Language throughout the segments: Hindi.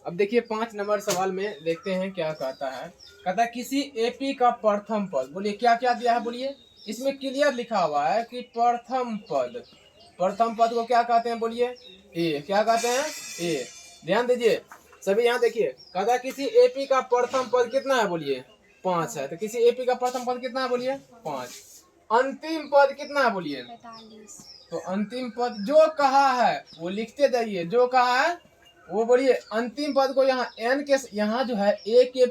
अब देखिए 5 नंबर सवाल में देखते हैं क्या कहता है। कहता है किसी एपी का प्रथम पद, बोलिए क्या क्या दिया है, बोलिए। इसमें क्लियर लिखा हुआ है कि प्रथम पद, प्रथम पद को क्या कहते हैं, बोलिए। ए, क्या कहते हैं, ए। ध्यान दीजिए सभी, यहाँ देखिए। कहता है किसी एपी का प्रथम पद कितना है, बोलिए 5 है। तो किसी एपी का प्रथम पद कितना है, बोलिए 5। अंतिम पद कितना है, बोलिए 45। तो अंतिम पद जो कहा है वो लिखते जाइए, जो कहा है वो बोलिए। अंतिम पद को यहाँ एन के, यहाँ जो है ए के,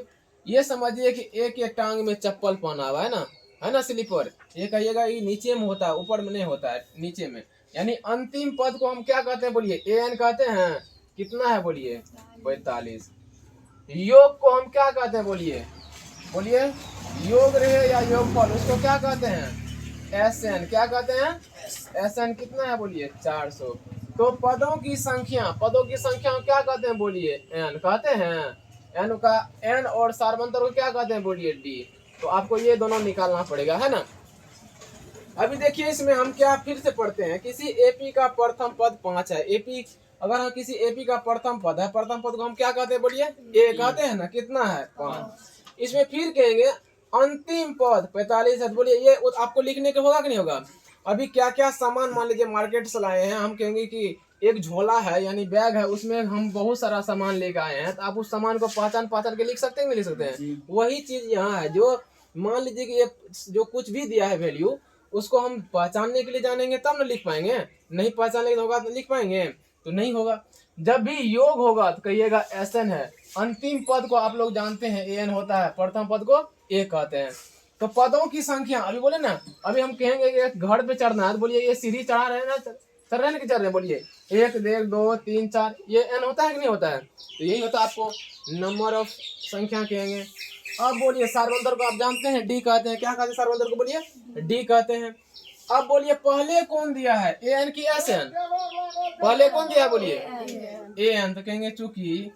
ये समझिए कि ए के टांग में चप्पल पहना हुआ है ना स्लीपर। ये कहिएगा ये नीचे में होता है, ऊपर में नहीं होता है, नीचे में। यानी अंतिम पद को हम क्या कहते हैं, बोलिए ए एन कहते हैं। कितना है, बोलिए 45। योग को हम क्या कहते हैं, बोलिए, बोलिए योग रहे या योगफल, उसको क्या कहते हैं, एस एन। क्या कहते हैं, एस एन। कितना है, बोलिए 400। तो पदों की संख्या, पदों की संख्या को क्या कहते हैं, बोलिए एन कहते हैं। एन का एन और सार्वंतर को क्या कहते हैं, बोलिए डी। तो आपको ये दोनों निकालना पड़ेगा, है ना। अभी देखिए इसमें हम क्या फिर से पढ़ते हैं। किसी एपी का प्रथम पद 5 है। एपी, अगर हम किसी एपी का प्रथम पद है, प्रथम पद को हम क्या कहते हैं, बोलिए ए कहते हैं ना। कितना है, 5। इसमें फिर कहेंगे अंतिम पद 45 है। बोलिए ये आपको लिखने के होगा कि नहीं होगा। अभी क्या क्या सामान मान लीजिए मार्केट से लाए हैं, हम कहेंगे कि एक झोला है यानी बैग है, उसमें हम बहुत सारा सामान लेकर आए हैं। तो आप उस सामान को पहचान पहचान के लिख सकते हैं, नहीं लिख सकते हैं। वही चीज यहाँ है, जो मान लीजिए कि ये जो कुछ भी दिया है वैल्यू, उसको हम पहचानने के लिए जानेंगे तब ना लिख पाएंगे। नहीं पहचानने के होगा तो लिख पाएंगे, तो नहीं होगा। जब भी योग होगा तो कहिएगा एस एन है। अंतिम पद को आप लोग जानते हैं ए एन होता है, प्रथम पद को ए कहते हैं। तो पदों की संख्या अभी बोले ना, अभी हम कहेंगे कि घर पे चढ़ना है तो बोलिए ये सीढ़ी चढ़ा रहे हैं ना, चढ़ रहे हैं कि चढ़ रहे हैं, बोलिए 1 1 2 3 4, ये एन होता है कि नहीं होता है। तो यही होता है, आपको नंबर ऑफ संख्या कहेंगे। अब बोलिए सार्वंतर को आप जानते हैं डी कहते हैं। क्या कहते हैं सार्वंतर को, बोलिए डी कहते हैं। अब बोलिए पहले कौन दिया है, ए एन की एस एन। पहले कौन दिया है, बोलिए ए एन। तो कहेंगे चूंकि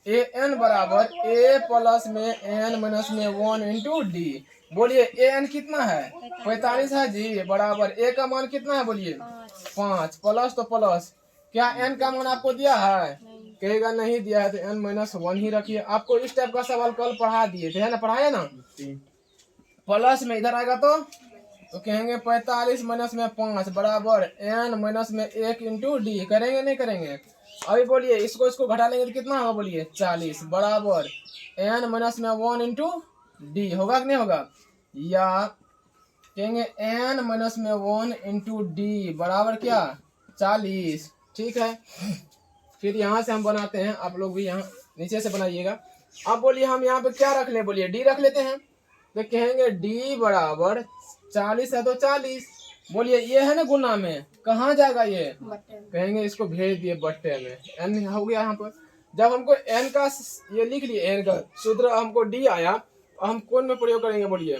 ए एन बराबर ए प्लस में एन माइनस में 1 इंटू डी। बोलिए ए एन कितना है, 45 है जी, बराबर ए का मान कितना है, बोलिए 5, प्लस तो प्लस। क्या एन का मान आपको दिया है, कहेगा नहीं दिया है, तो एन माइनस 1 ही रखिए। आपको इस टाइप का सवाल कल पढ़ा दिए थे, है ना, पढ़ाया ना। प्लस में इधर आएगा तो कहेंगे 45 माइनस में 5 बराबर एन माइनस में 1 इंटू डी। करेंगे नहीं करेंगे। अभी बोलिए इसको घटा लेंगे तो कितना होगा, बोलिए 40 बराबर एन माइनस में 1 इंटू डी। होगा कि नहीं होगा। या कहेंगे एन माइनस में 1 इंटू डी बराबर क्या, 40। ठीक है, फिर यहाँ से हम बनाते हैं, आप लोग भी यहाँ नीचे से बनाइएगा। अब बोलिए हम यहाँ पे क्या रख लें, बोलिए डी रख लेते हैं। तो कहेंगे डी बराबर 40 है तो 40। बोलिए ये है ना गुना में, कहाँ जाएगा ये, कहेंगे इसको भेज दिए बट्टे में। एन हो गया यहाँ पर। जब हमको एन का ये लिख लिए, एन का सूत्र हमको डी आया, हम कौन में प्रयोग करेंगे, बोलिए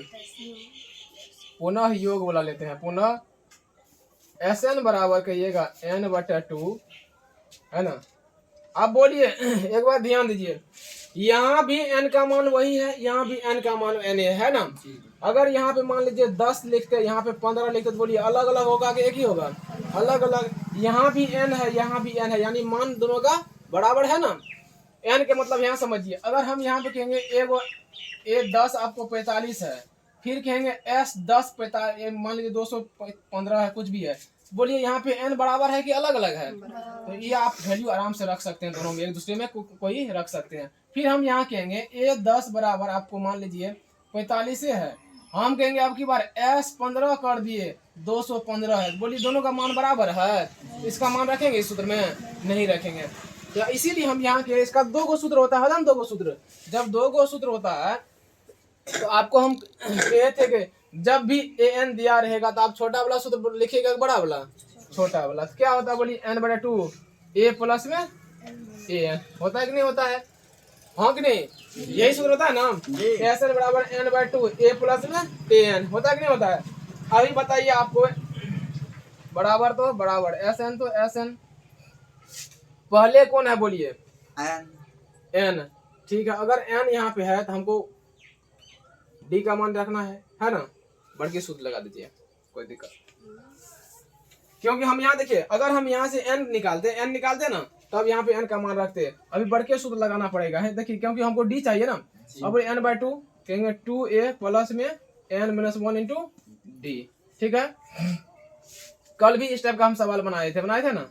पुनः योग बोला लेते हैं। पुनः एस एन बराबर कहिएगा एन बटा 2, है ना। अब बोलिए एक बार ध्यान दीजिए, यहाँ भी n का मान वही है, यहाँ भी n का मान n है ना। अगर यहाँ पे मान लीजिए 10 लिखते, यहाँ पे 15 लिखते, तो बोलिए अलग अलग होगा कि एक ही होगा, अलग अलग। यहाँ भी n है, यहाँ भी n है, यानी मान दोनों का बराबर है ना। n के मतलब यहाँ समझिए, अगर हम यहाँ पे कहेंगे ए 10 आपको 45 है, फिर कहेंगे एस 10 45, मान लीजिए 215 है, कुछ भी है, बोलिए यहाँ पे n बराबर है कि अलग अलग है। तो ये आप वैल्यू आराम से रख सकते हैं, दोनों में एक दूसरे में कोई रख सकते हैं। फिर हम यहाँ कहेंगे ए 10 बराबर आपको मान लीजिए 45 है, हम कहेंगे अब की बार एस 15 कर दिए 215 है, बोलिए दोनों का मान बराबर है, इसका मान रखेंगे इस सूत्र में, नहीं रखेंगे। तो इसीलिए हम यहाँ के, इसका 2 गो सूत्र होता है ना, 2 गो सूत्र। जब 2 गो सूत्र होता है तो आपको हम कहे थे कि जब भी ए एन दिया रहेगा तो आप छोटा वाला सूत्र लिखिएगा, बड़ा वाला छोटा वाला। तो क्या होता है, बोलिए एन बटा 2 ए प्लस में ए एन। होता है कि नहीं होता है, हाँ कि नहीं, यही सूत्र होता है ना। एस एन बराबर एन बाई 2 ए प्लस में ए एन। होता है कि नहीं होता है। अभी बताइए आपको बराबर तो बराबर एस एन, तो एस एन पहले कौन है, बोलिए एन। ठीक है, अगर एन यहाँ पे है तो हमको डी का मान रखना है ना। बढ़ के सूत्र लगा दीजिए, कोई दिक्कत, क्योंकि हम यहाँ देखिए, अगर हम यहाँ से n निकालते ना, तब यहाँ पे n का मान रखते हैं। अभी बढ़ के सूत्र लगाना पड़ेगा है, देखिए क्योंकि हमको d चाहिए ना। अब n/2 कहेंगे 2a प्लस में n-1 इंटू डी। ठीक है, कल भी इस टाइप का हम सवाल बनाए थे ना।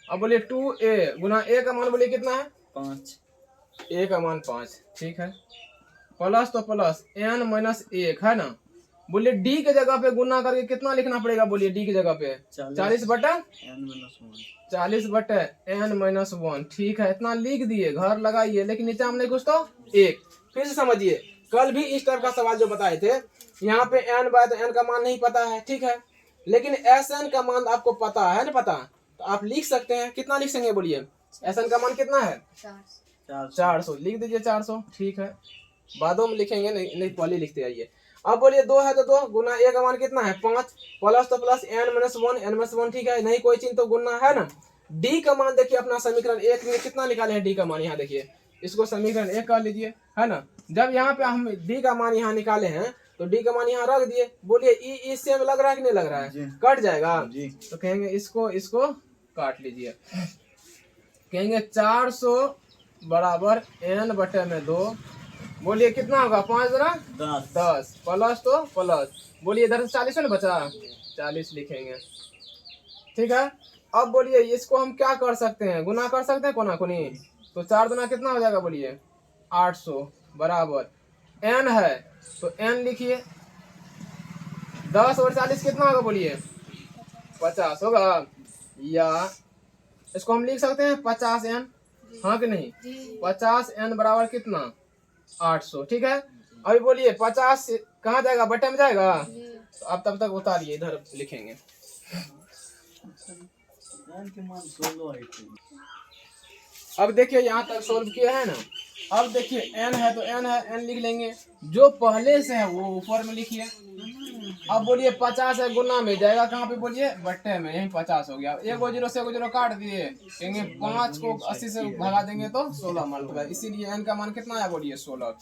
अब बोलिए 2a गुना a का मान बोलिए कितना है 5, a का मान 5। ठीक है, प्लस तो प्लस n-1 है ना। बोलिए d के जगह पे गुना करके कितना लिखना पड़ेगा, बोलिए d की जगह पे 40/n-1। ठीक है, इतना लिख दिए, घर लगाइए, लेकिन नीचे हम नहीं कुछ तो एक। फिर से समझिए, कल भी इस टाइप का सवाल जो बताए थे, यहाँ पे n/n का मान नहीं पता है। ठीक है, लेकिन Sn का मान आपको पता है ना, पता तो आप लिख सकते हैं। कितना लिख सकेंगे बोलिए, Sn का मान कितना है 400, लिख दीजिए 400। ठीक है, बादों में लिखेंगे, नहीं पहले लिखते आइए। अब बोलिए 2 है तो 2 गुना a का मान कितना है 5, प्लस तो प्लस n-1। ठीक है, नहीं कोई चीज तो गुना है ना। d का मान देखिए अपना समीकरण 1 में कितना निकाले हैं, d का मान यहाँ देखिए, इसको समीकरण 1 कर लीजिए है ना। जब यहाँ पे हम d का मान यहाँ निकाले हैं तो d का मान यहाँ रख दिए। बोलिए इससे लग रहा है कि नहीं लग रहा है, कट जाएगा तो कहेंगे इसको काट लीजिए। कहेंगे 400 बराबर n/2। बोलिए कितना होगा 5 गुना 10 प्लस तो प्लस, बोलिए इधर 40 ना बचा, 40 लिखेंगे। ठीक है, अब बोलिए इसको हम क्या कर सकते हैं, गुना कर सकते हैं कोना कोनी। तो 4 गुना कितना हो जाएगा बोलिए 800 बराबर n है तो n लिखिए। 10 और 40 कितना होगा बोलिए 50 होगा, या इसको हम लिख सकते हैं 50n, हाँ कि नहीं। 50n बराबर कितना 800। ठीक है, अभी बोलिए 50 कहाँ जाएगा, बटे में जाएगा। तो आप तब तक उतारिए, इधर लिखेंगे। अब देखिए यहाँ तक सोल्व किया है ना। अब देखिए n है तो n है, n लिख लेंगे, जो पहले से है वो ऊपर में लिखिए। अब बोलिए 50 है, गुना में जाएगा कहाँ पे बोलिए बट्टे में, यही 50 हो गया। एक 0 से 0 काट दिए, कहेंगे 5 को 80 से भगा देंगे तो 16 मल्टीप्लाई, इसीलिए n का मान कितना आया बोलिए 16।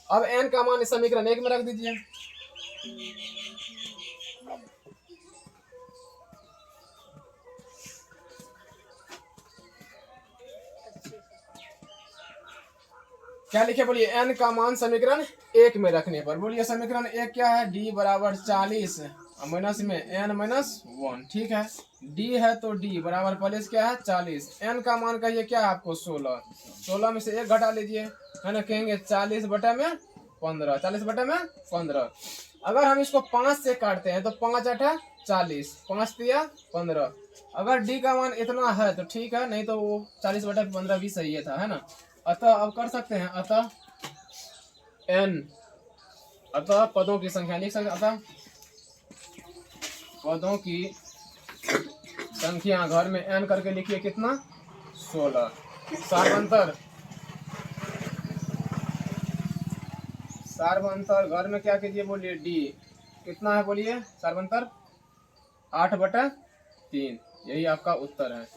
अब n का मान समीकरण 1 में रख दीजिए। क्या लिखे बोलिए, n का मान समीकरण 1 में रखने पर। बोलिए समीकरण 1 क्या है, d बराबर 40 माइनस में n-1। ठीक है, d है तो d बराबर प्लस क्या है 40, n का मान कहिए क्या है आपको 16। 16 में से 1 घटा लीजिए है ना, कहेंगे 40/15, 40/15। अगर हम इसको 5 से काटते हैं तो 5×8 40, 5 तिया 15। अगर d का मान इतना है तो ठीक है, नहीं तो वो 40/15 भी सही था है ना। अतः अब कर सकते हैं, अतः पदों की संख्या लिख सकते हैं। अतः पदों की संख्या घर में n करके लिखिए कितना 16। सार्वंतर घर में क्या कीजिए बोलिए d कितना है बोलिए सार्वंतर 8/3, यही आपका उत्तर है।